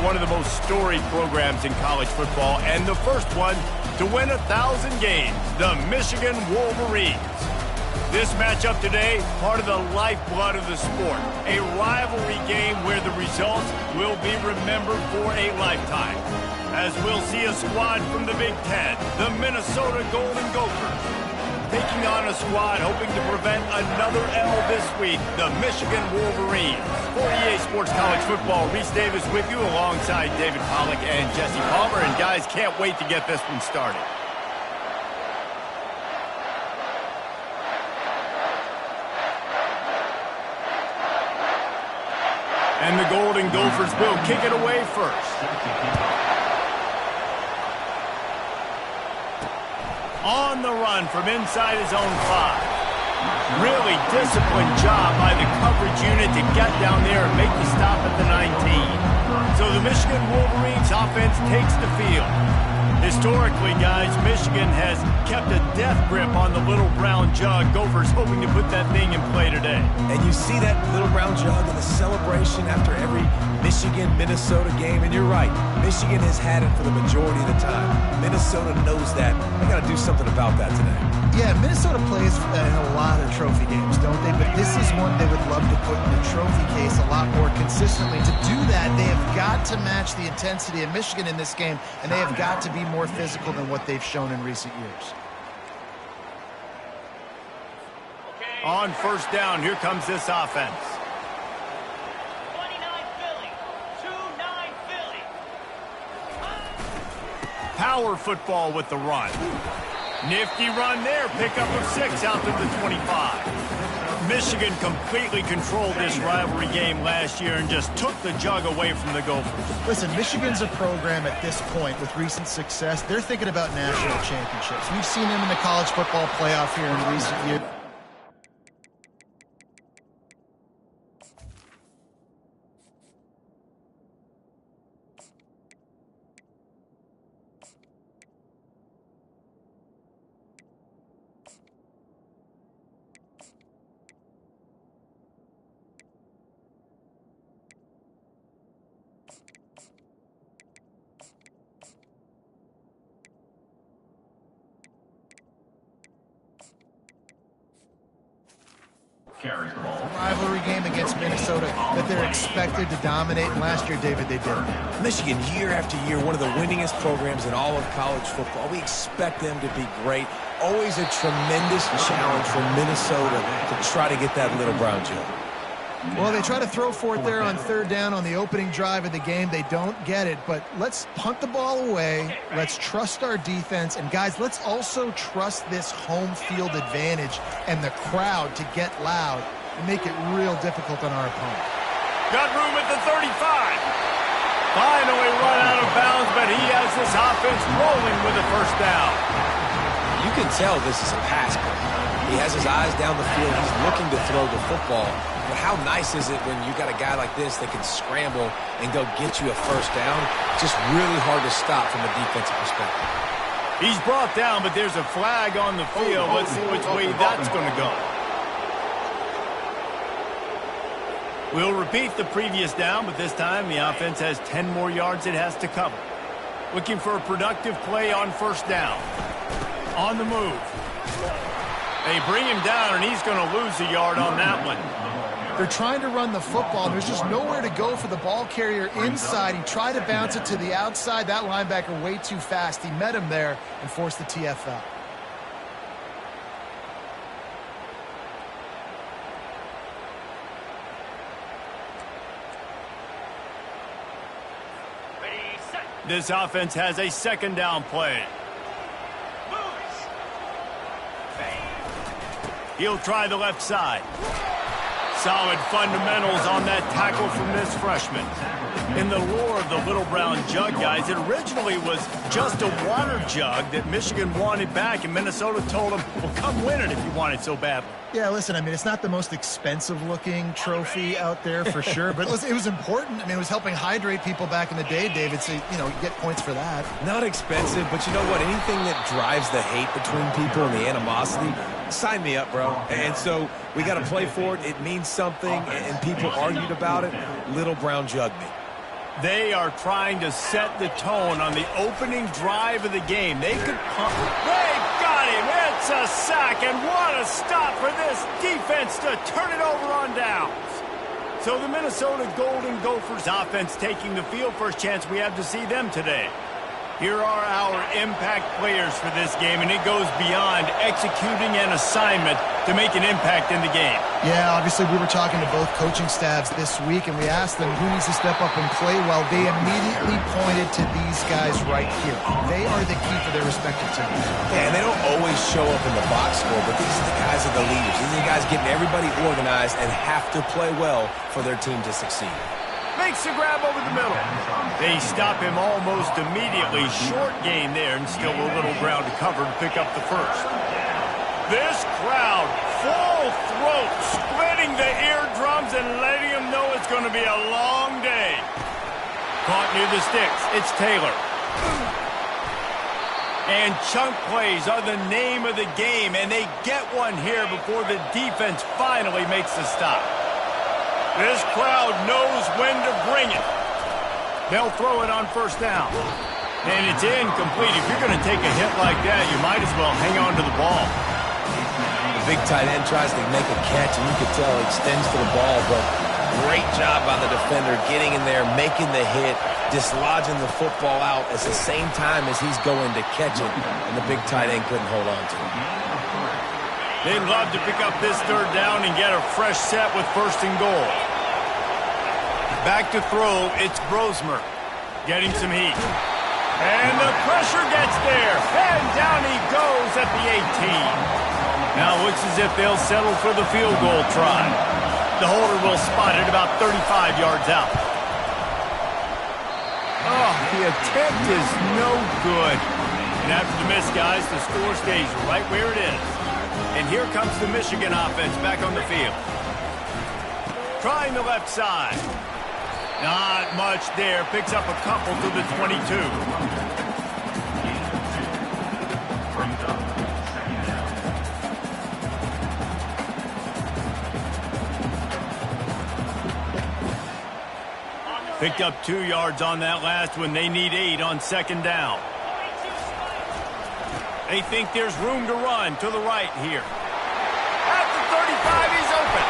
one of the most storied programs in college football, and the first one to win 1,000 games, the Michigan Wolverines. This matchup today, part of the lifeblood of the sport, a rivalry game where the results will be remembered for a lifetime. As we'll see a squad from the Big Ten, the Minnesota Golden Gophers, taking on a squad hoping to prevent another L this week, the Michigan Wolverines. For EA Sports College Football, Reese Davis with you alongside David Pollack and Jesse Palmer. And guys, can't wait to get this one started. And the Golden Gophers will kick it away first. On the run from inside his own 5. Really disciplined job by the coverage unit to get down there and make the stop at the 19. So the Michigan Wolverines offense takes the field. Historically, guys, Michigan has kept a death grip on the Little Brown Jug. Gophers hoping to put that thing in play today. And you see that Little Brown Jug in the celebration after every Michigan-Minnesota game. And you're right, Michigan has had it for the majority of the time. Minnesota knows that. They got to do something about that today. Yeah, Minnesota plays in a lot of trophy games, don't they? But this is one they would love to put in the trophy case a lot more consistently. To do that, they have got to match the intensity of Michigan in this game, and they have got to be more physical than what they've shown in recent years. On first down, here comes this offense. 29 Philly, 2-9 Philly. Power football with the run. Nifty run there, pickup of 6 out to the 25. Michigan completely controlled this rivalry game last year and just took the jug away from the Gophers. Listen, Michigan's a program at this point with recent success. They're thinking about national championships. We've seen them in the college football playoff here in recent years. Carries the ball. Rivalry game against Minnesota that they're expected to dominate. And last year, David, they did. Michigan, year after year, one of the winningest programs in all of college football. We expect them to be great. Always a tremendous challenge for Minnesota to try to get that Little Brown Jug. Well, they try to throw for it there on third down on the opening drive of the game. They don't get it, but let's punt the ball away. Let's trust our defense. And, guys, let's also trust this home field advantage and the crowd to get loud and make it real difficult on our opponent. Got room at the 35. Finally run out of bounds, but he has this offense rolling with a first down. You can tell this is a pass play. He has his eyes down the field. He's looking to throw the football. But how nice is it when you got a guy like this that can scramble and go get you a first down? Just really hard to stop from a defensive perspective. He's brought down, but there's a flag on the field. Let's see which way that's going to go. We'll repeat the previous down, but this time the offense has 10 more yards it has to cover. Looking for a productive play on first down. On the move. They bring him down, and he's going to lose a yard on that one. They're trying to run the football, and there's just nowhere to go for the ball carrier inside. He tried to bounce it to the outside. That linebacker way too fast. He met him there and forced the TFL. This offense has a second down play. He'll try the left side. Solid fundamentals on that tackle from this freshman. In the lore of the Little Brown Jug, guys, it originally was just a water jug that Michigan wanted back, and Minnesota told them, well, come win it if you want it so badly. Yeah, listen, I mean, it's not the most expensive-looking trophy out there for sure, but it was important. I mean, it was helping hydrate people back in the day, David, so, you know, you get points for that. Not expensive, but you know what? Anything that drives the hate between people and the animosity, sign me up, bro. And so we got to play for it. It means something, and people argued about it. Little Brown Jug me. They are trying to set the tone on the opening drive of the game. They could pump. They got him. It's a sack, and what a stop for this defense to turn it over on downs. So the Minnesota Golden Gophers offense taking the field. First chance we have to see them today. Here are our impact players for this game, and it goes beyond executing an assignment to make an impact in the game. Yeah, obviously we were talking to both coaching staffs this week, and we asked them who needs to step up and play well. They immediately pointed to these guys right here. They are the key for their respective teams. Yeah, and they don't always show up in the box score, but these are the guys that are the leaders. These are the guys getting everybody organized and have to play well for their team to succeed. Makes the grab over the middle. They stop him almost immediately. Short gain there, and still a little ground to cover to pick up the first. This crowd, full throat, splitting the eardrums and letting them know it's going to be a long day. Caught near the sticks. It's Taylor. And chunk plays are the name of the game, and they get one here before the defense finally makes the stop. This crowd knows when to bring it. They'll throw it on first down. And it's incomplete. If you're going to take a hit like that, you might as well hang on to the ball. The big tight end tries to make a catch, and you can tell he extends for the ball, but great job by the defender getting in there, making the hit, dislodging the football out at the same time as he's going to catch it, and the big tight end couldn't hold on to it. They'd love to pick up this third down and get a fresh set with first and goal. Back to throw, it's Brosmer getting some heat. And the pressure gets there. And down he goes at the 18. Now it looks as if they'll settle for the field goal try. The holder will spot it about 35 yards out. Oh, the attempt is no good. And after the miss, guys, the score stays right where it is. And here comes the Michigan offense back on the field. Trying the left side. Not much there. Picks up a couple to the 22. Picked up 2 yards on that last one. They need 8 on second down. They think there's room to run to the right here. At the 35, he's open.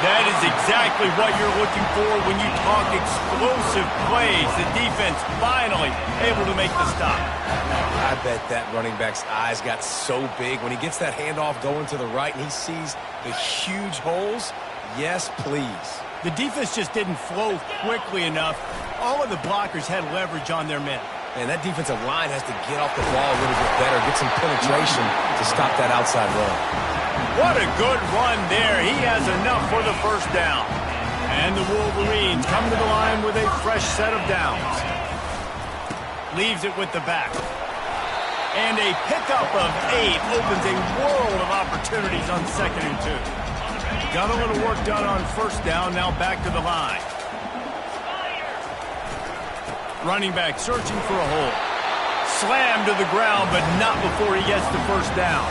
That is exactly what you're looking for when you talk explosive plays. The defense finally able to make the stop. I bet that running back's eyes got so big when he gets that handoff going to the right and he sees the huge holes. Yes, please. The defense just didn't flow quickly enough. All of the blockers had leverage on their men. And that defensive line has to get off the ball a little bit better, get some penetration to stop that outside run. What a good run there. He has enough for the first down. And the Wolverines come to the line with a fresh set of downs. Leaves it with the back. And a pickup of 8 opens a world of opportunities on second and 2. Got a little work done on first down, now back to the line. Running back searching for a hole. Slammed to the ground, but not before he gets the first down.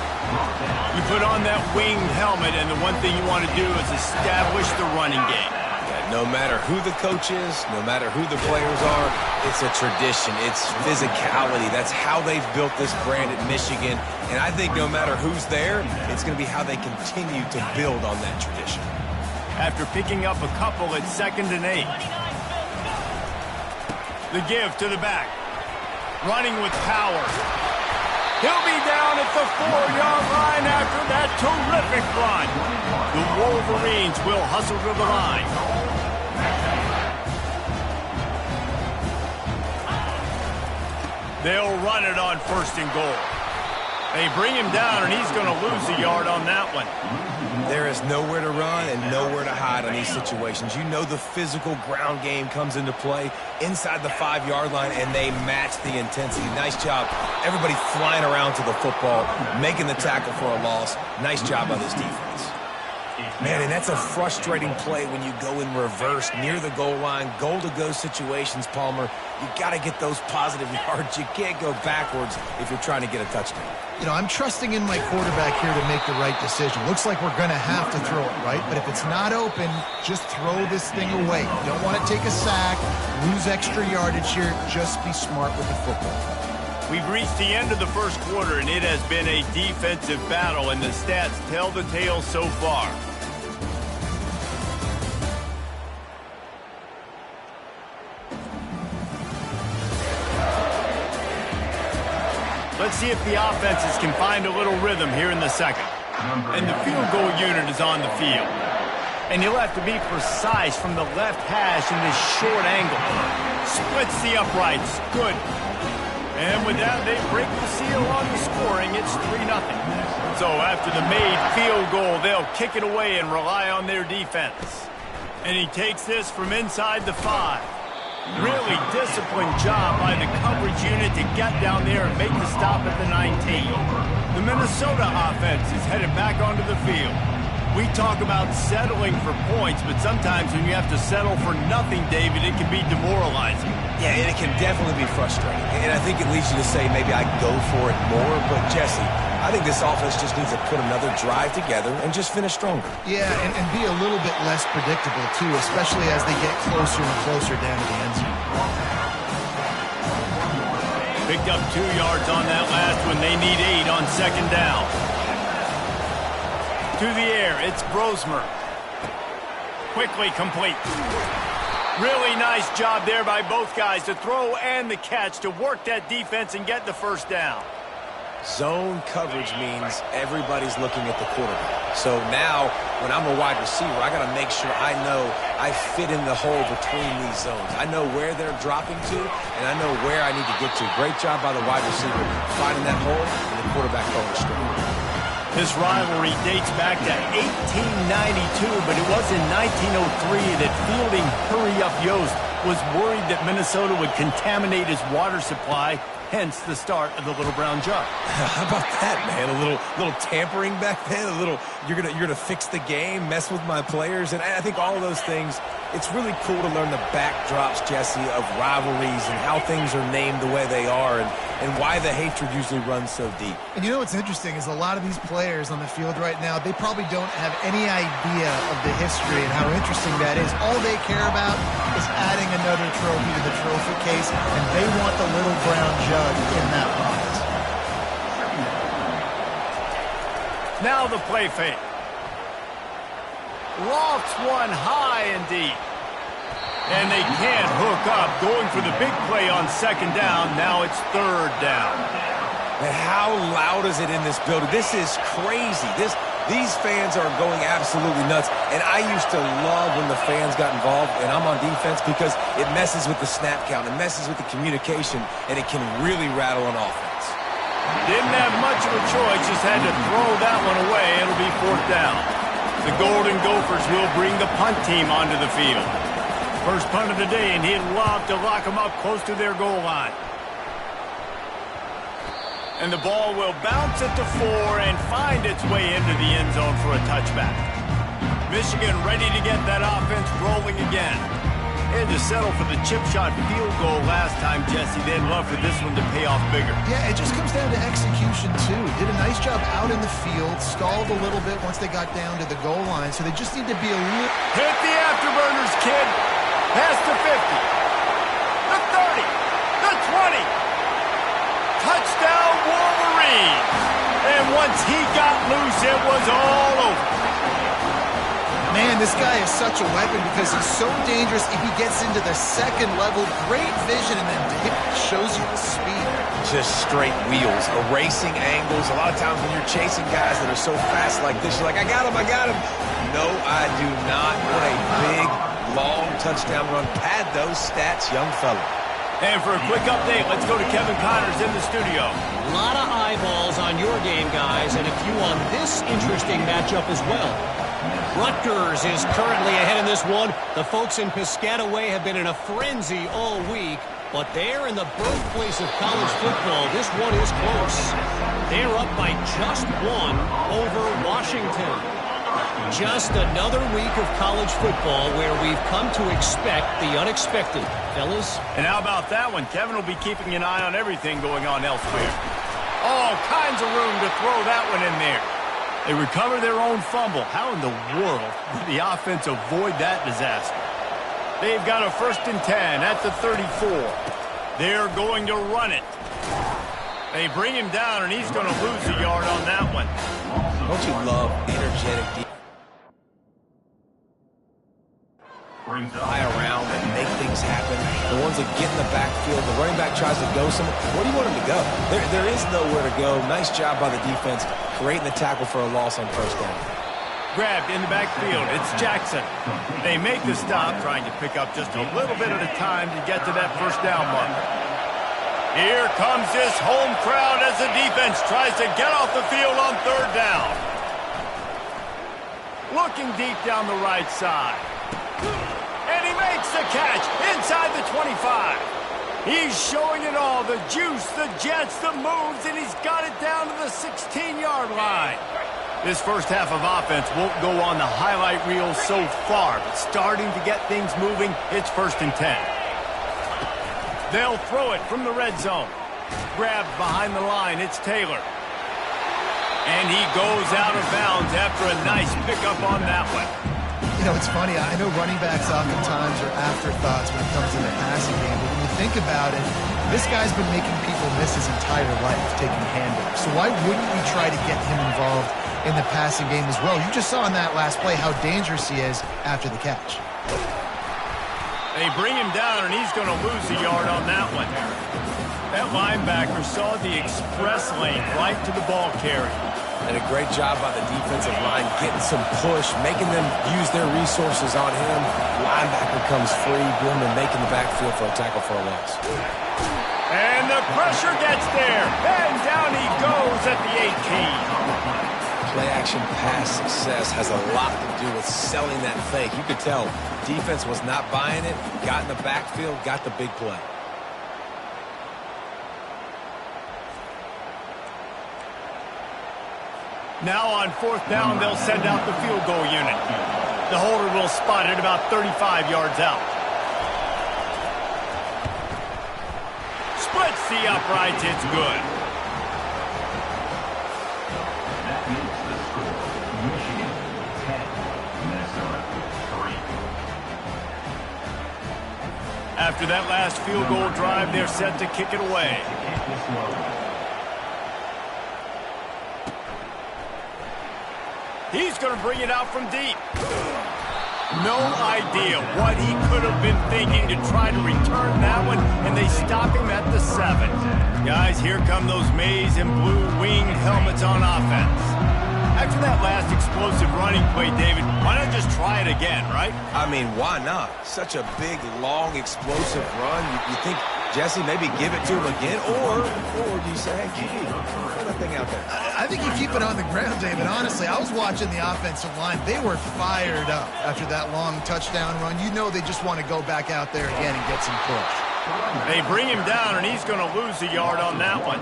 You put on that winged helmet, and the one thing you want to do is establish the running game. No matter who the coach is, no matter who the players are, it's a tradition. It's physicality. That's how they've built this brand at Michigan. And I think no matter who's there, it's going to be how they continue to build on that tradition. After picking up a couple at second and 8. The give to the back. Running with power. He'll be down at the 4-yard line after that terrific run. The Wolverines will hustle to the line. They'll run it on first and goal. They bring him down, and he's going to lose a yard on that one. There is nowhere to run and nowhere to hide in these situations. You know the physical ground game comes into play inside the 5-yard line, and they match the intensity. Nice job. Everybody flying around to the football, making the tackle for a loss. Nice job by this defense. Man, and that's a frustrating play when you go in reverse near the goal line, goal-to-go situations, Palmer. You got to get those positive yards. You can't go backwards if you're trying to get a touchdown. You know, I'm trusting in my quarterback here to make the right decision. Looks like we're going to have to throw it, right? But if it's not open, just throw this thing away. You don't want to take a sack, lose extra yardage here. Just be smart with the football. We've reached the end of the first quarter, and it has been a defensive battle, and the stats tell the tale so far. Let's see if the offenses can find a little rhythm here in the second. And the field goal unit is on the field. And you'll have to be precise from the left hash in this short angle. Splits the uprights. Good. And with that, they break the seal on the scoring. It's 3-0. So after the made field goal, they'll kick it away and rely on their defense. And he takes this from inside the 5. Really disciplined job by the coverage unit to get down there and make the stop at the 19. The Minnesota offense is headed back onto the field. We talk about settling for points, but sometimes when you have to settle for nothing, David, it can be demoralizing. Yeah, and it can definitely be frustrating. And I think it leads you to say maybe I go for it more. But, Jesse, I think this offense just needs to put another drive together and just finish stronger. Yeah, and be a little bit less predictable, too, especially as they get closer and closer down to the end zone. Picked up 2 yards on that last one. They need 8 on second down. To the air, it's Brosmer. Quickly complete. Really nice job there by both guys, the throw and the catch, to work that defense and get the first down. Zone coverage means everybody's looking at the quarterback. So now, when I'm a wide receiver, I got to make sure I know I fit in the hole between these zones. I know where they're dropping to, and I know where I need to get to. Great job by the wide receiver finding that hole, and the quarterback going straight. This rivalry dates back to 1892, but it was in 1903 that fielding Hurry-Up Yost was worried that Minnesota would contaminate his water supply, hence the start of the Little Brown Jug. How about that, man? A little tampering back then. A little you're gonna fix the game, mess with my players, and I think all of those things. It's really cool to learn the backdrops, Jesse, of rivalries and how things are named the way they are, and why the hatred usually runs so deep. And you know what's interesting is a lot of these players on the field right now, they probably don't have any idea of the history and how interesting that is. All they care about is adding another trophy to the trophy case, and they want the Little Brown Jug in that box. Now the play fake. Lofts one high and deep. And they can't hook up. Going for the big play on second down. Now it's third down. And how loud is it in this building? This is crazy. These fans are going absolutely nuts. And I used to love when the fans got involved, and I'm on defense, because it messes with the snap count. It messes with the communication, and it can really rattle an offense. Didn't have much of a choice. Just had to throw that one away. It'll be fourth down. The Golden Gophers will bring the punt team onto the field. First punt of the day, and he'd love to lock them up close to their goal line. And the ball will bounce at the 4 and find its way into the end zone for a touchback. Michigan ready to get that offense rolling again. They had to settle for the chip shot field goal last time, Jesse. They'd love for this one to pay off bigger. Yeah, it just comes down to execution, too. Did a nice job out in the field, stalled a little bit once they got down to the goal line, so they just need to be a little... Hit the afterburners, kid. Past the 50. The 30. The 20. Touchdown, Wolverines. And once he got loose, it was all over. Man, this guy is such a weapon because he's so dangerous if he gets into the second level. Great vision, and then shows you the speed. Just straight wheels, erasing angles. A lot of times when you're chasing guys that are so fast like this, you're like, I got him. No, I do not. What a big, long touchdown run. Pad those stats, young fella. And for a quick update, let's go to Kevin Connors in the studio. A lot of eyeballs on your game, guys, and a few on this interesting matchup as well. Rutgers is currently ahead in this one. The folks in Piscataway have been in a frenzy all week, but they're in the birthplace of college football. This one is close. They're up by just 1 over Washington. Just another week of college football where we've come to expect the unexpected. Fellas? And how about that one? Kevin will be keeping an eye on everything going on elsewhere. All kinds of room to throw that one in there. They recover their own fumble. How in the world did the offense avoid that disaster? They've got a 1st and 10 at the 34. They're going to run it. They bring him down, and he's going to lose a yard on that one. Don't you love energetic defense? Fly around and make things happen. The ones that get in the backfield, the running back tries to go somewhere. Where do you want him to go? There is nowhere to go. Nice job by the defense, creating the tackle for a loss on 1st down. Grabbed in the backfield. It's Jackson. They make the stop, trying to pick up just a little bit at a time to get to that 1st down mark. Here comes this home crowd as the defense tries to get off the field on 3rd down. Looking deep down the right side. And he makes the catch inside the 25. He's showing it all, the juice, the jets, the moves, and he's got it down to the 16-yard line. This first half of offense won't go on the highlight reel so far, but starting to get things moving, it's 1st and 10. They'll throw it from the red zone. Grabbed behind the line, it's Taylor. And he goes out of bounds after a nice pickup on that one. You know, it's funny. I know running backs oftentimes are afterthoughts when it comes to the passing game, but when you think about it, this guy's been making people miss his entire life taking handoffs. So why wouldn't we try to get him involved in the passing game as well? You just saw in that last play how dangerous he is after the catch. They bring him down, and he's going to lose a yard on that one. That linebacker saw the express lane right to the ball carrier. And a great job by the defensive line, getting some push, making them use their resources on him. Linebacker comes free, boom, and making the backfield for a tackle for a loss. And the pressure gets there, and down he goes at the 18. Play-action pass success has a lot to do with selling that fake. You could tell defense was not buying it, got in the backfield, got the big play. Now on 4th down, they'll send out the field goal unit. The holder will spot it about 35 yards out. Splits the uprights, it's good. That makes the score Michigan 10, Minnesota 3. After that last field goal drive, they're set to kick it away. He's going to bring it out from deep. No idea what he could have been thinking to try to return that one, and they stop him at the 7. Guys, here come those maize and blue winged helmets on offense. After that last explosive running play, David, why not just try it again, right? I mean, why not? Such a big, long, explosive run. You think, Jesse, maybe give it to him again? Or do you say, hey, QB, throw that thing out there? I think you keep it on the ground, David. Honestly, I was watching the offensive line. They were fired up after that long touchdown run. You know they just want to go back out there again and get some push. They bring him down, and he's going to lose a yard on that one.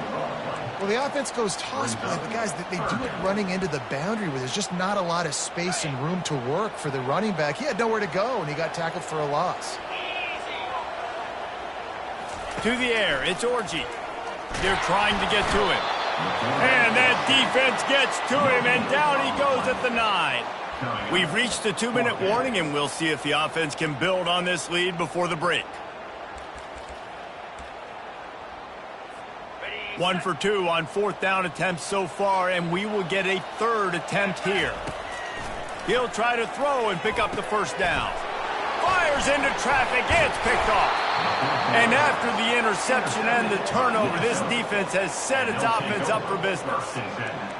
Well, the offense goes toss play, but guys, they do it running into the boundary where there's just not a lot of space and room to work for the running back. He had nowhere to go, and he got tackled for a loss. To the air, it's Orji. They're trying to get to him. And that defense gets to him, and down he goes at the 9. We've reached the 2-minute warning, and we'll see if the offense can build on this lead before the break. 1 for 2 on 4th down attempts so far, and we will get a 3rd attempt here. He'll try to throw and pick up the 1st down. Fires into traffic, it's picked off. And after the interception and the turnover, this defense has set its offense up for business.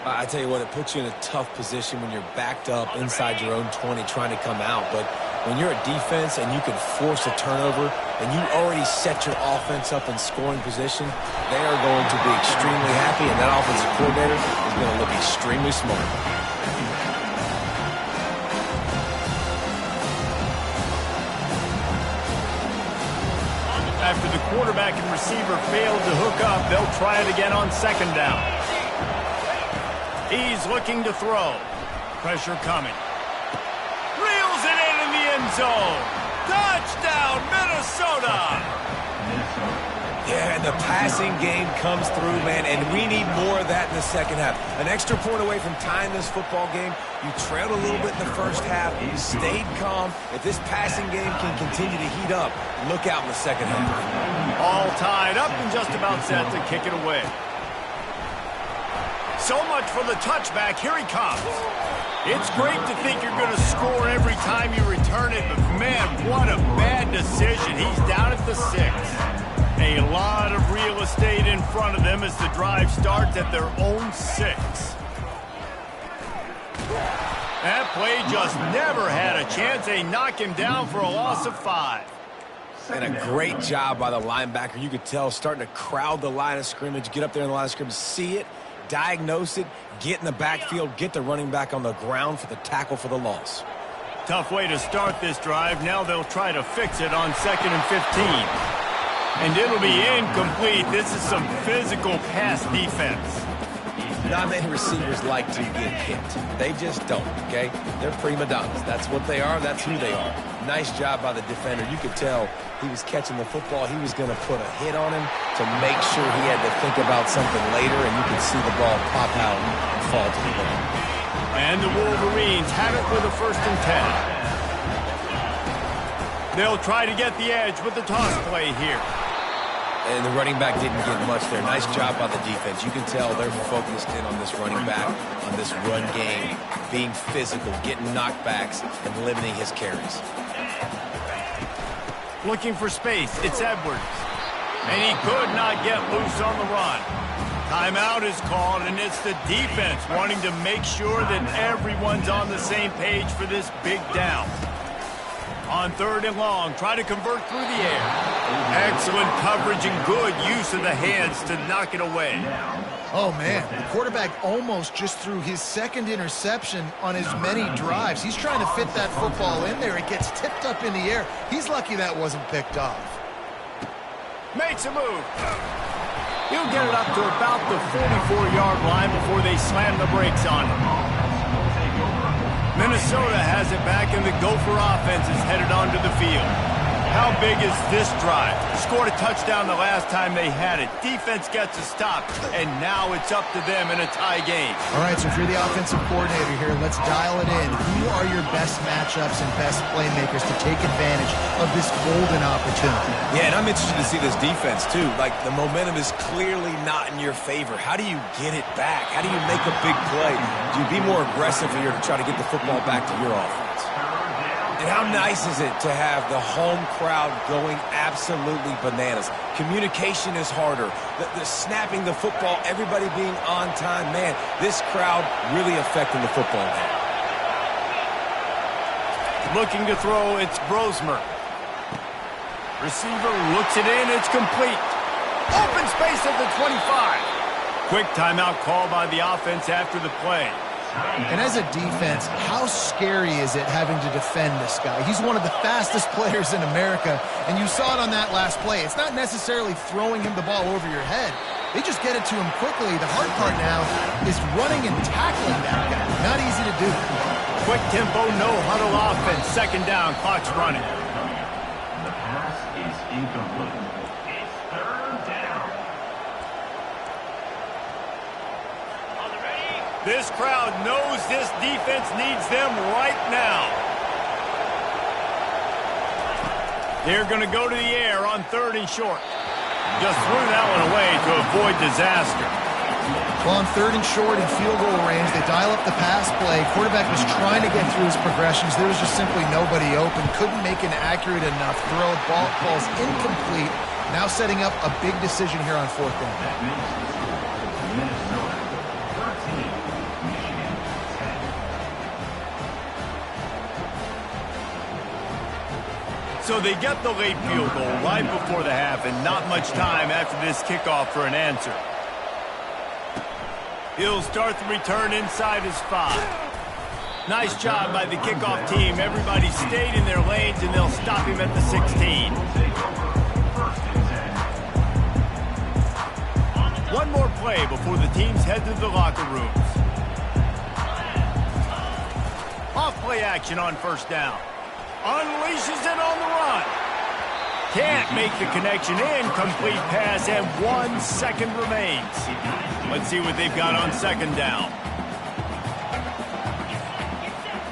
I tell you what, it puts you in a tough position when you're backed up inside your own 20 trying to come out. But when you're a defense and you can force a turnover and you already set your offense up in scoring position, they are going to be extremely happy, and that offensive coordinator is going to look extremely smart. After the quarterback and receiver failed to hook up, they'll try it again on 2nd down. He's looking to throw. Pressure coming. zone. Touchdown, Minnesota! Yeah, and the passing game comes through, man, and we need more of that in the second half. An extra point away from tying this football game. You trailed a little bit in the first half. You stayed calm. If this passing game can continue to heat up, look out in the second half. All tied up and just about set to kick it away. So much for the touchback. Here he comes. It's great to think you're going to score every time you return it, but man, what a bad decision. He's down at the 6. A lot of real estate in front of them as the drive starts at their own 6. That play just never had a chance. They knock him down for a loss of 5. And a great job by the linebacker. You could tell starting to crowd the line of scrimmage, get up there in the line of scrimmage, see it, diagnose it, get in the backfield, get the running back on the ground for the tackle for the loss. Tough way to start this drive. Now they'll try to fix it on 2nd and 15. And it'll be incomplete. This is some physical pass defense. Not many receivers like to get hit. They just don't, okay? They're prima donnas. That's what they are. That's who they are. Nice job by the defender. You could tell he was catching the football. He was going to put a hit on him to make sure he had to think about something later, and you could see the ball pop out and fall to the ground. And the Wolverines have it with a 1st and 10. They'll try to get the edge with the toss play here. And the running back didn't get much there. Nice job by the defense. You can tell they're focused in on this running back, on this run game, being physical, getting knockbacks, and limiting his carries. Looking for space. It's Edwards. And he could not get loose on the run. Timeout is called, and it's the defense wanting to make sure that everyone's on the same page for this big down. On 3rd and long, try to convert through the air. Excellent coverage and good use of the hands to knock it away. Oh, man, the quarterback almost just threw his 2nd interception on as many drives. He's trying to fit that football in there. It gets tipped up in the air. He's lucky that wasn't picked off. Makes a move. He'll get it up to about the 44-yard line before they slam the brakes on him. Minnesota has it back, and the Gopher offense is headed onto the field. How big is this drive? Scored a touchdown the last time they had it. Defense gets a stop, and now it's up to them in a tie game. All right, so if you're the offensive coordinator here, let's dial it in. Who are your best matchups and best playmakers to take advantage of this golden opportunity? Yeah, and I'm interested to see this defense, too. Like, the momentum is clearly not in your favor. How do you get it back? How do you make a big play? Do you be more aggressive here to try to get the football back to your offense? And how nice is it to have the home crowd going absolutely bananas? Communication is harder. The snapping the football, everybody being on time. Man, this crowd really affecting the football game. Looking to throw, it's Brosmer. Receiver looks it in, it's complete. Open space at the 25. Quick timeout call by the offense after the play. And as a defense, how scary is it having to defend this guy? He's one of the fastest players in America, and you saw it on that last play. It's not necessarily throwing him the ball over your head. They just get it to him quickly. The hard part now is running and tackling that guy. Not easy to do. Quick tempo, no huddle offense. 2nd down, clock's running. The pass is incomplete. It's 3rd down. This crowd knows this defense needs them right now. They're going to go to the air on 3rd and short. Just threw that one away to avoid disaster. Well, on 3rd and short in field goal range, they dial up the pass play. Quarterback was trying to get through his progressions. There was just simply nobody open. Couldn't make an accurate enough throw. Ball's incomplete. Now setting up a big decision here on 4th down. So they get the late field goal right before the half, and not much time after this kickoff for an answer. He'll start the return inside his 5. Nice job by the kickoff team. Everybody stayed in their lanes, and they'll stop him at the 16. One more play before the teams head to the locker rooms. Off play action on 1st down. Unleashes it on the run. Can't make the connection. Incomplete pass, and 1 second remains. Let's see what they've got on second down.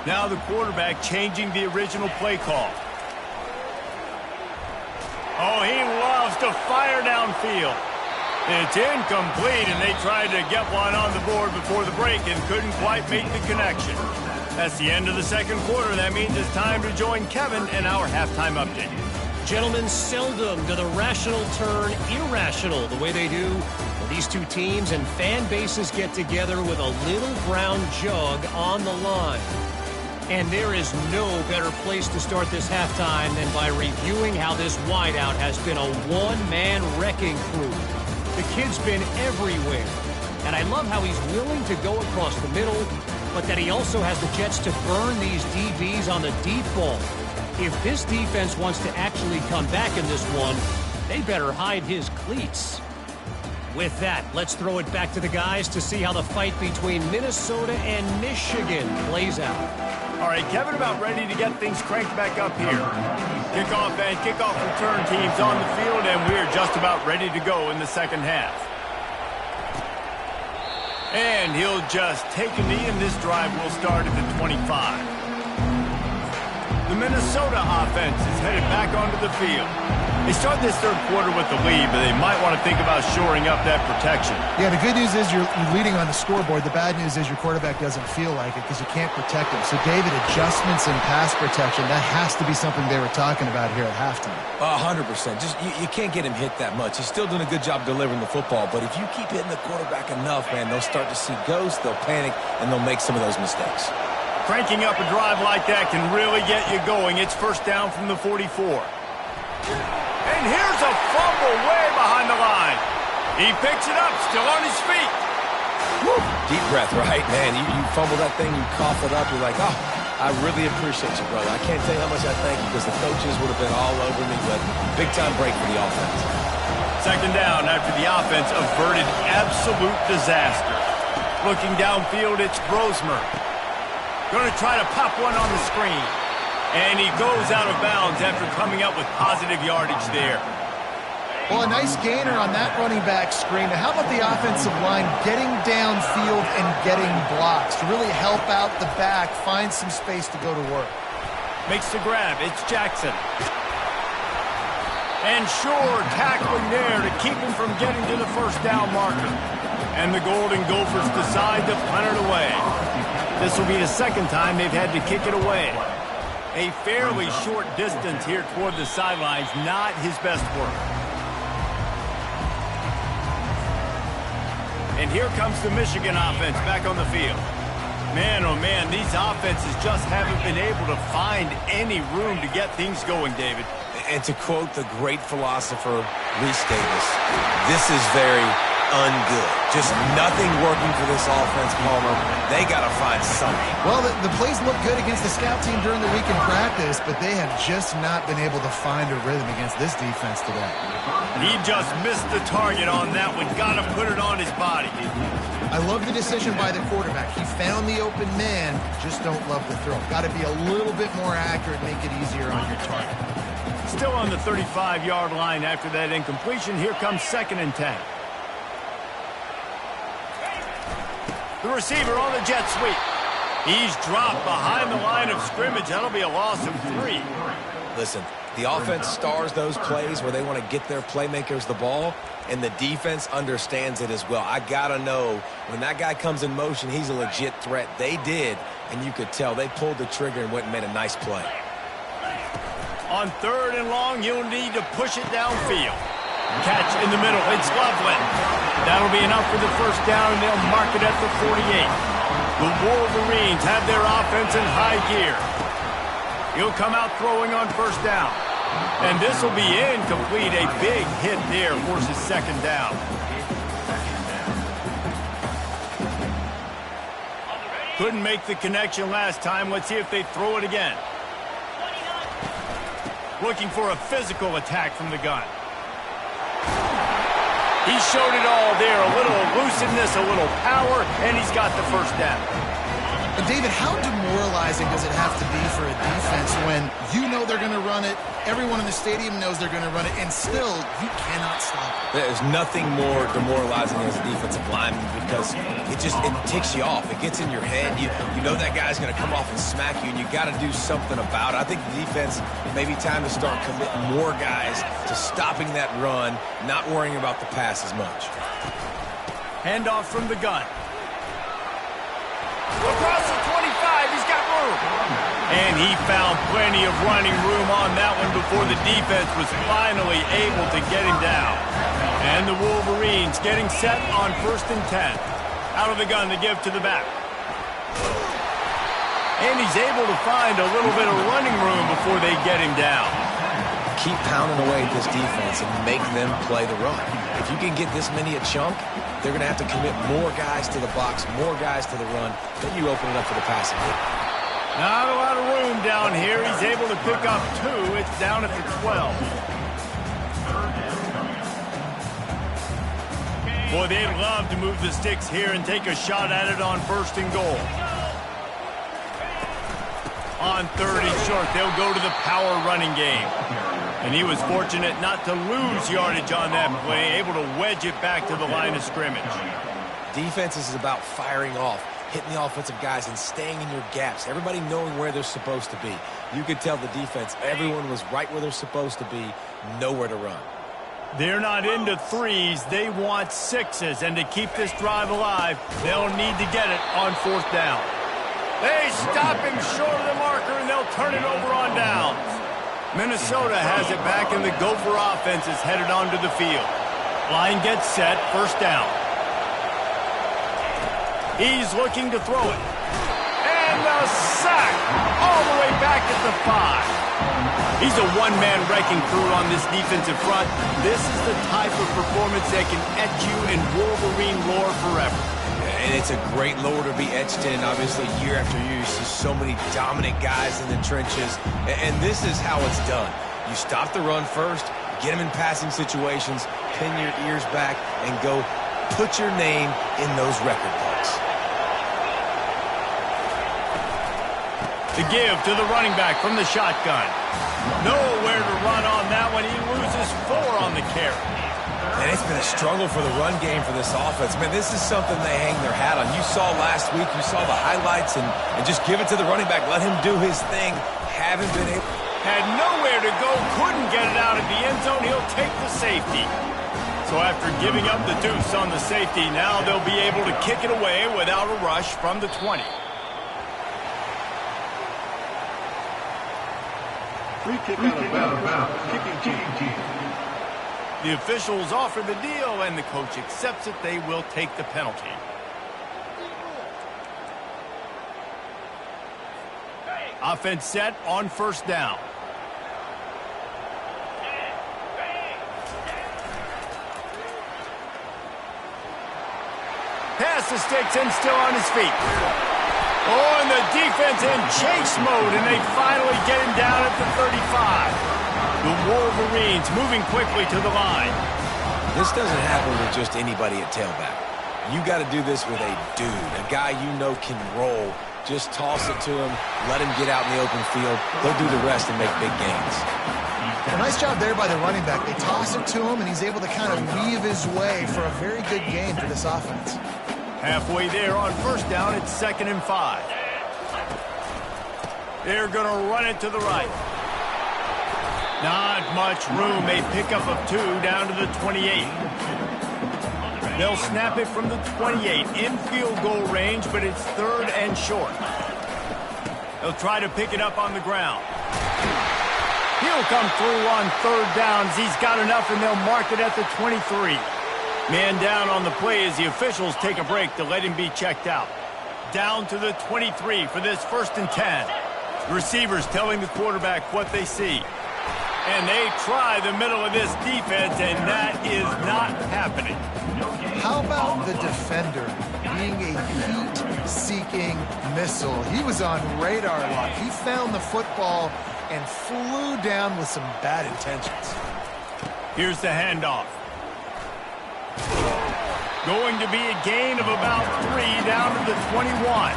Now the quarterback changing the original play call. Oh, he loves to fire downfield. It's incomplete, and they tried to get one on the board before the break and couldn't quite make the connection. That's the end of the second quarter. That means it's time to join Kevin in our halftime update. Gentlemen, seldom do the rational turn irrational the way they do when these two teams and fan bases get together with a little brown jug on the line. And there is no better place to start this halftime than by reviewing how this wideout has been a one-man wrecking crew. The kid's been everywhere. And I love how he's willing to go across the middle, but that he also has the Jets to burn these DBs on the deep ball. If this defense wants to actually come back in this one, they better hide his cleats. With that, let's throw it back to the guys to see how the fight between Minnesota and Michigan plays out. All right, Kevin, about ready to get things cranked back up here. Kickoff and kickoff return teams on the field, and we're just about ready to go in the second half. And he'll just take a knee, and this drive will start at the 25. The Minnesota offense is headed back onto the field. They start this third quarter with the lead, but they might want to think about shoring up that protection. Yeah, the good news is you're leading on the scoreboard. The bad news is your quarterback doesn't feel like it because you can't protect him. So, David, adjustments in pass protection, that has to be something they were talking about here at halftime. 100%. Just you can't get him hit that much. He's still doing a good job delivering the football, but if you keep hitting the quarterback enough, man, they'll start to see ghosts, they'll panic, and they'll make some of those mistakes. Cranking up a drive like that can really get you going. It's first down from the 44. And here's a fumble way behind the line. He picks it up, still on his feet. Woo. Deep breath, right, man? You fumble that thing, you cough it up, you're like, oh, I really appreciate you, brother. I can't tell you how much I thank you because the coaches would have been all over me, but big-time break for the offense. Second down after the offense averted absolute disaster. Looking downfield, it's Brosmer. Going to try to pop one on the screen. And he goes out of bounds after coming up with positive yardage there. Well, a nice gainer on that running back screen. Now, how about the offensive line getting downfield and getting blocks to really help out the back, find some space to go to work? Makes the grab. It's Jackson. And Shore tackling there to keep him from getting to the first down marker. And the Golden Gophers decide to punt it away. This will be the second time they've had to kick it away. A fairly short distance here toward the sidelines, not his best work. And here comes the Michigan offense back on the field. Man, oh man, these offenses just haven't been able to find any room to get things going, David. And to quote the great philosopher, Reese Davis, this is very ungood. Just nothing working for this offense, Palmer. They got to find something. Well, the plays look good against the scout team during the week in practice, but they have just not been able to find a rhythm against this defense today. He just missed the target on that one. Got to put it on his body. I love the decision by the quarterback. He found the open man, just don't love the throw. Got to be a little bit more accurate, make it easier on your target. Still on the 35-yard line after that incompletion. Here comes 2nd and 10. The receiver on the jet sweep. He's dropped behind the line of scrimmage. That'll be a loss of 3. Listen, the offense stars those plays where they want to get their playmakers the ball, and the defense understands it as well. I got to know when that guy comes in motion, he's a legit threat. They did, and you could tell they pulled the trigger and went and made a nice play. On 3rd and long, you'll need to push it downfield. Catch in the middle. It's Loveland. That'll be enough for the first down, and they'll mark it at the 48. The Wolverines have their offense in high gear. He'll come out throwing on first down. And this will be incomplete. A big hit there forces 2nd down. Couldn't make the connection last time. Let's see if they throw it again. Looking for a physical attack from the gun. He showed it all there. A little elusiveness, a little power, and he's got the first down. And David, how demoralizing does it have to be for a defense when you know they're going to run it, everyone in the stadium knows they're going to run it, and still you cannot stop it? There's nothing more demoralizing as a defensive lineman because it ticks you off. It gets in your head. You know that guy's going to come off and smack you, and you got to do something about it. I think the defense may be time to start committing more guys to stopping that run, not worrying about the pass as much. Handoff from the gun. Across the 25, he's got room. And he found plenty of running room on that one before the defense was finally able to get him down. And the Wolverines getting set on 1st and 10. Out of the gun to give to the back. And he's able to find a little bit of running room before they get him down. Keep pounding away at this defense and make them play the run. If you can get this many a chunk, they're going to have to commit more guys to the box, more guys to the run. Then you open it up for the passing game. Not a lot of room down here. He's able to pick up 2. It's down at the 12. Boy, they'd love to move the sticks here and take a shot at it on 1st and goal. On 3rd and short, they'll go to the power running game. And he was fortunate not to lose yardage on that play, able to wedge it back to the line of scrimmage. Defense is about firing off, hitting the offensive guys and staying in your gaps. Everybody knowing where they're supposed to be. You could tell the defense, everyone was right where they're supposed to be, nowhere to run. They're not into 3s, they want 6s. And to keep this drive alive, they'll need to get it on 4th down. They stop him short of the marker, and they'll turn it over on downs. Minnesota has it back, and the Gopher offense is headed onto the field. Line gets set, 1st down. He's looking to throw it. And a sack all the way back at the 5. He's a one-man wrecking crew on this defensive front. This is the type of performance that can etch you in Wolverine lore forever. And it's a great lore to be etched in. Obviously, year after year, you see so many dominant guys in the trenches. And this is how it's done. You stop the run first, get them in passing situations, pin your ears back, and go put your name in those record books. The give to the running back from the shotgun. Nowhere to run on that one. He loses 4 on the carry. And it's been a struggle for the run game for this offense. Man, this is something they hang their hat on. You saw last week, you saw the highlights, and just give it to the running back. Let him do his thing. Haven't been able. Had nowhere to go, couldn't get it out of the end zone. He'll take the safety. So after giving up the deuce on the safety, now they'll be able to kick it away without a rush from the 20. Free kick out of bounds. Kicking team. The officials offer the deal, and the coach accepts it. They will take the penalty. Offense set on 1st down. Pass the sticks and still on his feet. Oh, and the defense in chase mode, and they finally get him down at the 35. The Wolverines moving quickly to the line. This doesn't happen with just anybody at tailback. You got to do this with a dude, a guy you know can roll. Just toss it to him, let him get out in the open field. He'll do the rest and make big gains. A nice job there by the running back. They toss it to him, and he's able to kind of weave his way for a very good game for this offense. Halfway there on 1st down, it's 2nd and 5. They're going to run it to the right. Not much room. A pickup of 2 down to the 28. They'll snap it from the 28 in field goal range, but it's 3rd and short. They'll try to pick it up on the ground. He'll come through on 3rd downs. He's got enough, and they'll mark it at the 23. Man down on the play as the officials take a break to let him be checked out. Down to the 23 for this 1st and 10. Receivers telling the quarterback what they see. And they try the middle of this defense, and that is not happening. How about the defender being a heat-seeking missile? He was on radar lock. He found the football and flew down with some bad intentions. Here's the handoff. Going to be a gain of about 3 down to the 21.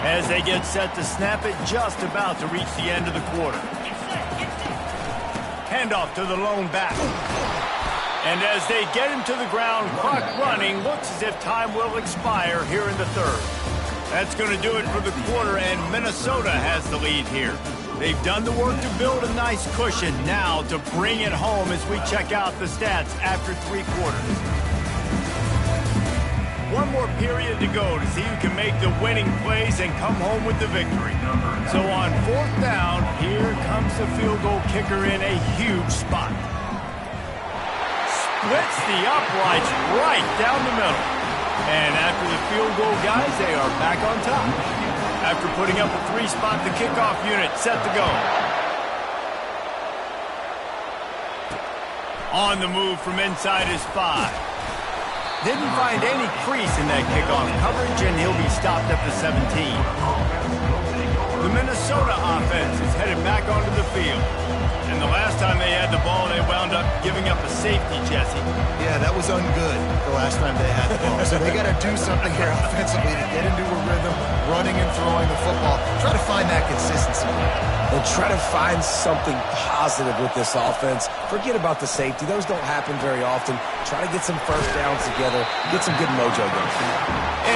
As they get set to snap it, just about to reach the end of the quarter. Handoff to the lone back. And as they get him to the ground, clock running, looks as if time will expire here in the third. That's going to do it for the quarter, and Minnesota has the lead here. They've done the work to build a nice cushion. Now to bring it home as we check out the stats after 3 quarters. One more period to go to see who can make the winning plays and come home with the victory. So on 4th down, here comes the field goal kicker in a huge spot. Splits the uprights right down the middle. And after the field goal, guys, they are back on top. After putting up a 3-spot, the kickoff unit set to go. On the move from inside his 5. Didn't find any crease in that kickoff coverage, and he'll be stopped at the 17. The Minnesota offense is headed back onto the field. And the last time they had the ball, they wound up giving up a safety, Jesse. Yeah, that was ungood the last time they had the ball. So they got to do something here offensively to get into a rhythm, running and throwing the football. Try to find that consistency. And try to find something positive with this offense. Forget about the safety. Those don't happen very often. Try to get some first downs together. Get some good mojo going.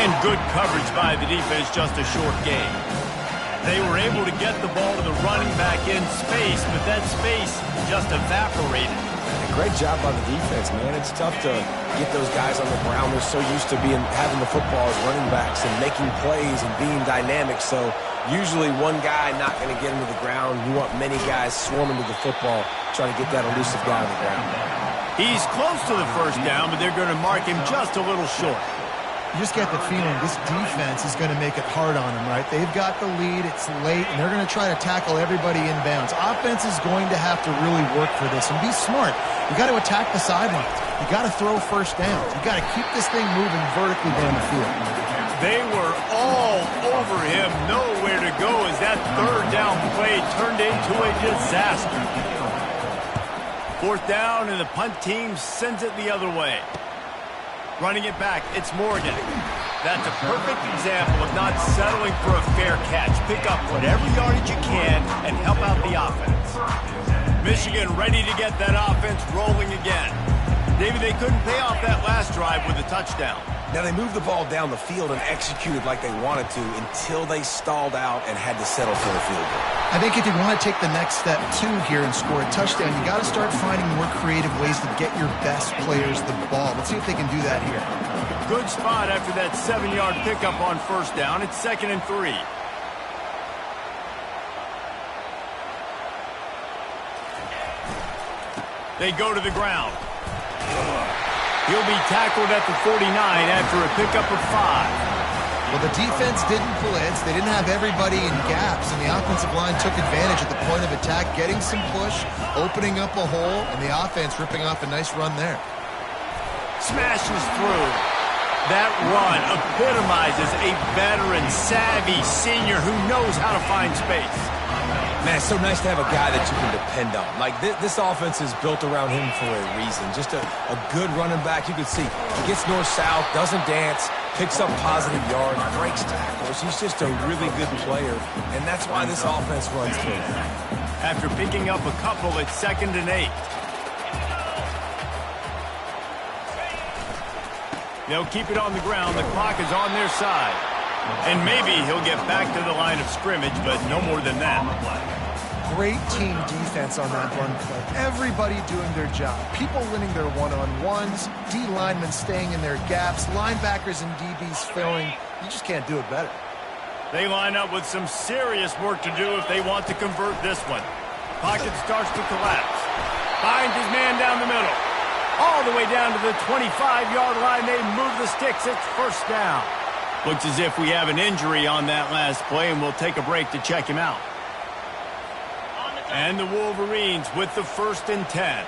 And good coverage by the defense, just a short game. They were able to get the ball to the running back in space, but that space just evaporated. Great job by the defense, man. It's tough to get those guys on the ground. They're so used to having the football as running backs and making plays and being dynamic. So usually one guy not going to get into the ground. You want many guys swarming to the football, trying to get that elusive guy on the ground. He's close to the first down, but they're going to mark him just a little short. You just get the feeling this defense is going to make it hard on them, right? They've got the lead, it's late, and they're going to try to tackle everybody inbounds. Offense is going to have to really work for this and be smart. You got to attack the sidelines. You got to throw first downs. You got to keep this thing moving vertically down the field. They were all over him, nowhere to go as that 3rd down play turned into a disaster. 4th down, and the punt team sends it the other way. Running it back, it's Morgan. That's a perfect example of not settling for a fair catch. Pick up whatever yardage you can and help out the offense. Michigan ready to get that offense rolling again. David, they couldn't pay off that last drive with a touchdown. Now, they moved the ball down the field and executed like they wanted to until they stalled out and had to settle for a field goal. I think if you want to take the next step, too, here and score a touchdown, you got to start finding more creative ways to get your best players the ball. Let's see if they can do that here. Good spot after that 7-yard pickup on 1st down. It's 2nd and 3. They go to the ground. He'll be tackled at the 49 after a pickup of 5. Well, the defense didn't blitz. They didn't have everybody in gaps, and the offensive line took advantage at the point of attack, getting some push, opening up a hole, and the offense ripping off a nice run there. Smashes through. That run epitomizes a veteran, savvy senior who knows how to find space. Man, it's so nice to have a guy that you can depend on. Like, this offense is built around him for a reason. Just a good running back. You can see he gets north-south, doesn't dance, picks up positive yards, breaks tackles. He's just a really good player, and that's why this offense runs through. After picking up a couple, it's 2nd and 8. They'll keep it on the ground. The clock is on their side. And maybe he'll get back to the line of scrimmage, but no more than that. Great team defense on that run play. Everybody doing their job. People winning their one-on-ones, D linemen staying in their gaps, linebackers and DBs filling. You just can't do it better. They line up with some serious work to do if they want to convert this one. Pocket starts to collapse. Finds his man down the middle. All the way down to the 25-yard line. They move the sticks. It's 1st down. Looks as if we have an injury on that last play, and we'll take a break to check him out. And the Wolverines with the 1st and 10.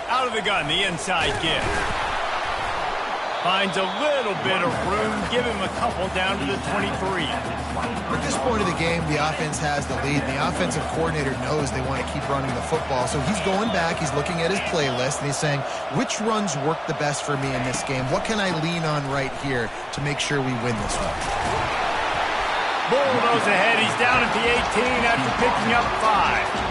Out of the gun, the inside give. Finds a little bit of room. Give him a couple down to the 23. At this point of the game, the offense has the lead. The offensive coordinator knows they want to keep running the football. So he's going back, he's looking at his playlist, and he's saying, which runs work the best for me in this game? What can I lean on right here to make sure we win this one? Bulldoze ahead. He's down at the 18 after picking up 5.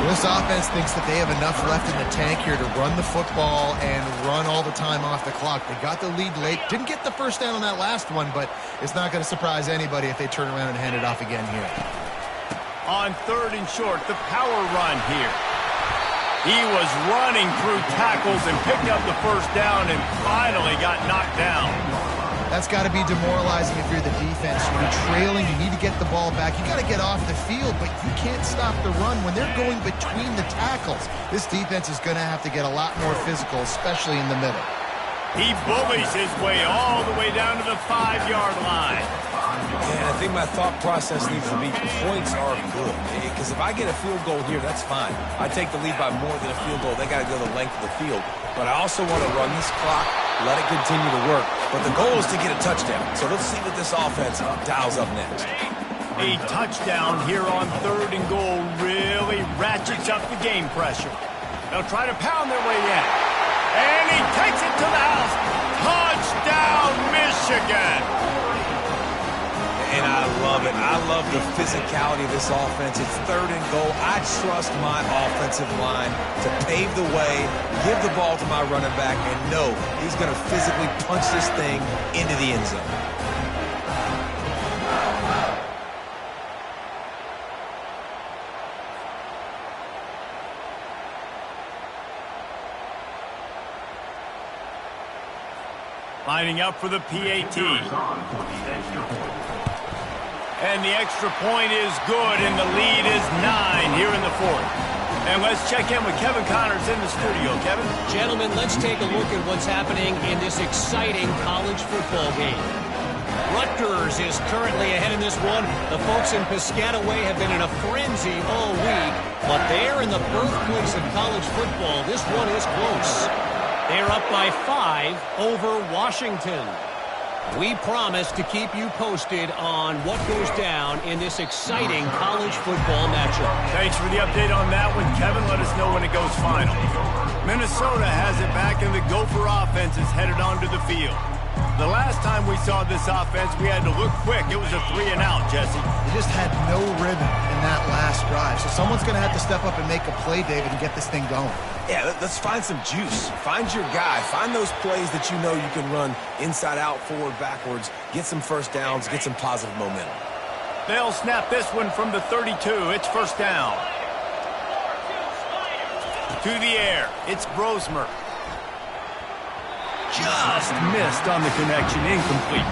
This offense thinks that they have enough left in the tank here to run the football and run all the time off the clock. They got the lead late. Didn't get the first down on that last one, but it's not going to surprise anybody if they turn around and hand it off again here. On 3rd and short, the power run here. He was running through tackles and picked up the first down and finally got knocked down. That's got to be demoralizing if you're the defense. You're trailing. You need to get the ball back. You got to get off the field, but you can't stop the run when they're going between the tackles. This defense is going to have to get a lot more physical, especially in the middle. He bullies his way all the way down to the 5-yard line. And I think my thought process needs to be points are good. Because if I get a field goal here, that's fine. I take the lead by more than a field goal. They got to go the length of the field. But I also want to run this clock, let it continue to work. But the goal is to get a touchdown. So let's see what this offense dials up next. A touchdown here on 3rd and goal really ratchets up the game pressure. They'll try to pound their way in. And he takes it to the house. Touchdown, Michigan! And I love it. I love the physicality of this offense. It's 3rd and goal. I trust my offensive line to pave the way, give the ball to my running back, and know he's going to physically punch this thing into the end zone. Lining up for the PAT. And the extra point is good, and the lead is 9 here in the 4th. And let's check in with Kevin Connors in the studio. Kevin? Gentlemen, let's take a look at what's happening in this exciting college football game. Rutgers is currently ahead in this one. The folks in Piscataway have been in a frenzy all week, but they're in the birthplace of college football. This one is close. They're up by 5 over Washington. We promise to keep you posted on what goes down in this exciting college football matchup. Thanks for the update on that one, Kevin. Let us know when it goes final. Minnesota has it back, and the Gopher offense is headed onto the field. The last time we saw this offense, we had to look quick. It was a 3-and-out, Jesse. They just had no rhythm in that last drive. So someone's going to have to step up and make a play, David, and get this thing going. Yeah, let's find some juice. Find your guy. Find those plays that you know you can run inside out, forward, backwards, get some first downs, get some positive momentum. They'll snap this one from the 32. It's first down. To the air. It's Brosmer. Just missed on the connection. Incomplete.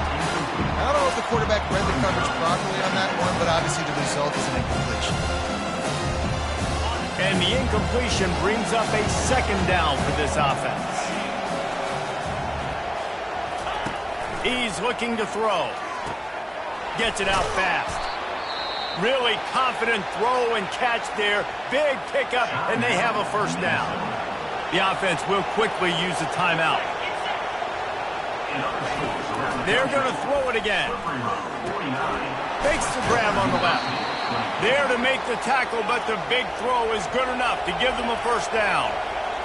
I don't know if the quarterback read the coverage properly on that one, but obviously the result is an incompletion. And the incompletion brings up a 2nd down for this offense. He's looking to throw. Gets it out fast. Really confident throw and catch there. Big pickup, and they have a first down. The offense will quickly use a timeout. They're going to throw it again. Makes the grab on the left. There to make the tackle, but the big throw is good enough to give them a first down.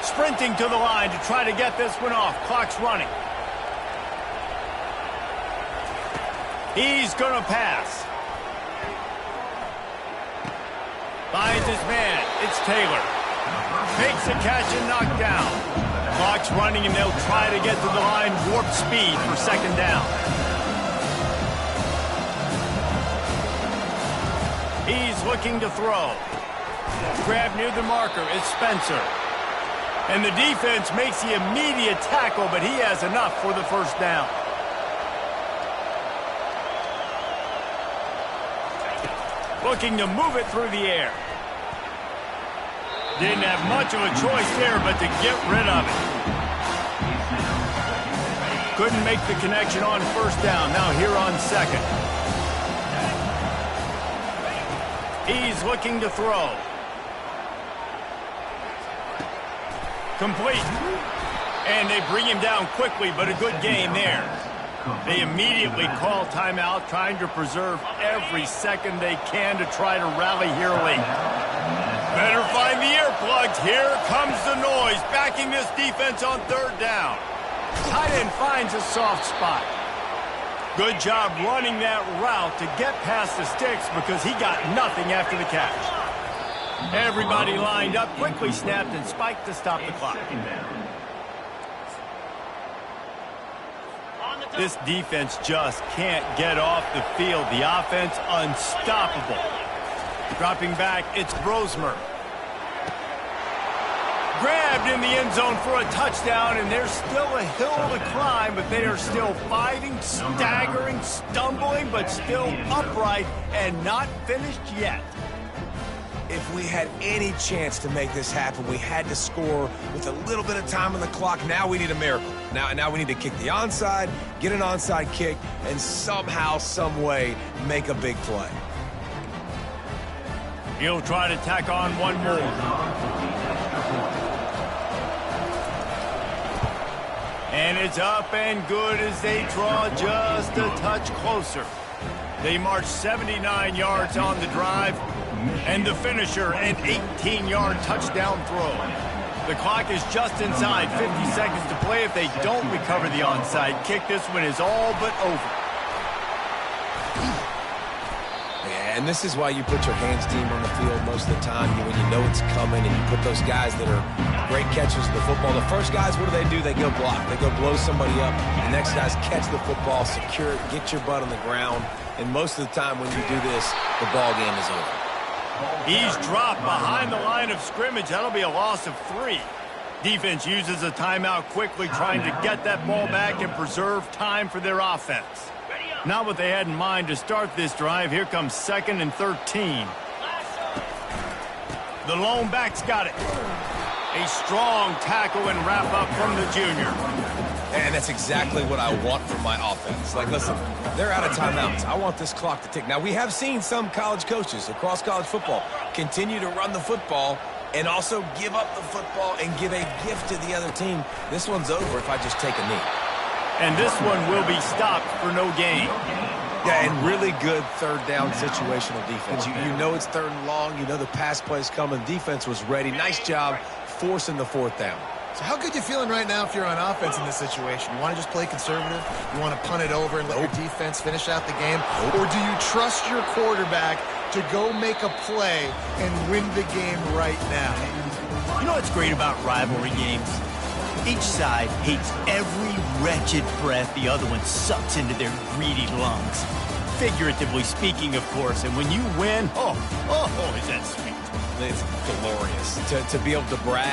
Sprinting to the line to try to get this one off. Clock's running. He's going to pass. Finds his man. It's Taylor. Makes a catch and knocked down. Clock's running, and they'll try to get to the line warp speed for 2nd down. He's looking to throw. Grab near the marker is Spencer. And the defense makes the immediate tackle, but he has enough for the first down. Looking to move it through the air. Didn't have much of a choice there, but to get rid of it. Couldn't make the connection on first down. Now here on 2nd. He's looking to throw. Complete. And they bring him down quickly, but a good gain there. They immediately call timeout, trying to preserve every second they can to try to rally here late. Better find the earplugs. Here comes the noise, backing this defense on third down. Tight end finds a soft spot. Good job running that route to get past the sticks because he got nothing after the catch. Everybody lined up, quickly snapped and spiked to stop the clock. This defense just can't get off the field. The offense unstoppable. Dropping back, it's Brosmer. Grabbed in the end zone for a touchdown, and there's still a hill to climb, but they are still fighting, staggering, stumbling, but still upright and not finished yet. If we had any chance to make this happen, we had to score with a little bit of time on the clock. Now we need a miracle. Now we need to kick the onside, get an onside kick, and somehow, some way, make a big play. He'll try to tack on one more. And it's up and good as they draw just a touch closer. They march 79 yards on the drive, and the finisher, an 18-yard touchdown throw. The clock is just inside 50 seconds to play. If they don't recover the onside kick, this one is all but over. Yeah, and this is why you put your hands team on the field most of the time when you know it's coming, and you put those guys that are great catchers of the football. The first guys, what do? They go block. They go blow somebody up. The next guys catch the football, secure it, get your butt on the ground. And most of the time when you do this, the ball game is over. He's dropped behind the line of scrimmage. That'll be a loss of 3. Defense uses a timeout quickly, trying to get that ball back and preserve time for their offense. Not what they had in mind to start this drive. Here comes 2nd and 13. The lone back's got it. A strong tackle and wrap up from the junior. And that's exactly what I want from my offense. Like, listen, they're out of timeouts. I want this clock to tick. Now, we have seen some college coaches across college football continue to run the football and also give up the football and give a gift to the other team. This one's over if I just take a knee. And this one will be stopped for no gain. Yeah, and really good third down situational defense. You know it's 3rd and long. You know the pass play's coming. Defense was ready. Nice job forcing the 4th down. So how good you feeling right now if you're on offense in this situation? You want to just play conservative? You want to punt it over and let your defense finish out the game? Or do you trust your quarterback to go make a play and win the game right now? You know what's great about rivalry games? Each side hates every wretched breath the other one sucks into their greedy lungs. Figuratively speaking, of course. And when you win, oh, is that sweet. It's glorious to be able to brag.